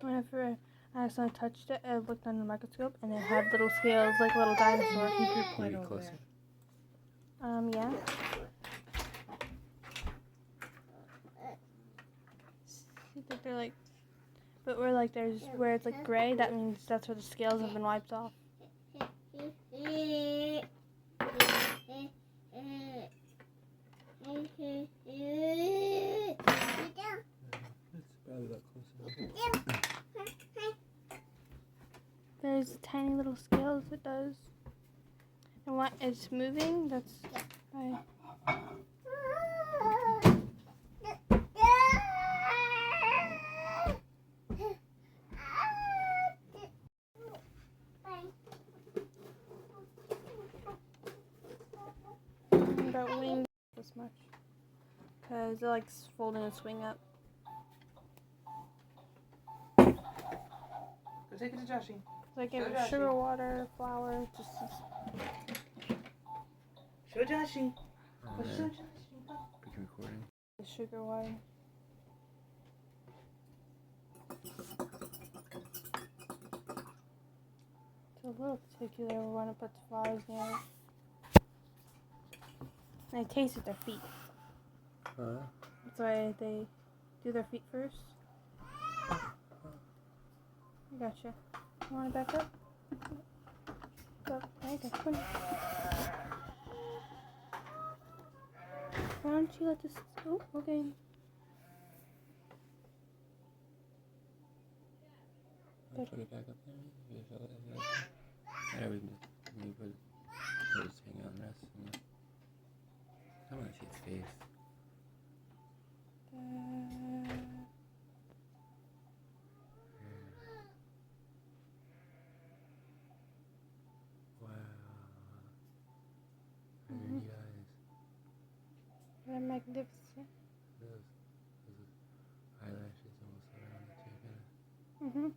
Whenever I accidentally touched it, I looked under the microscope and it had little scales like a little dinosaur. Keep your plate over closer. there. Yeah. See that they're like, but there's where it's like gray, that means that's where the scales have been wiped off. It's probably about close enough. There's tiny little scales it does. And what it's moving, that's why. About wings this much. Because they're like folding and swing up. Go take it to Joshy. So I gave it sugar water, flour, just. Show Joshy. Go show Joshy. Begin recording. The sugar water. It's a little particular when I put the flowers near it. And I tasted their feet. That's why they do their feet first. I gotcha. You want to back up? Go. There you go. Come on. Why don't you let this... Oh, okay. I'll put it back up there. You show it like that. There we can just put it. Just hang on the rest. I want to see its face. Wow. Very neat eyes. They're magnificent. Those eyelashes almost around the chicken. Mm-hmm.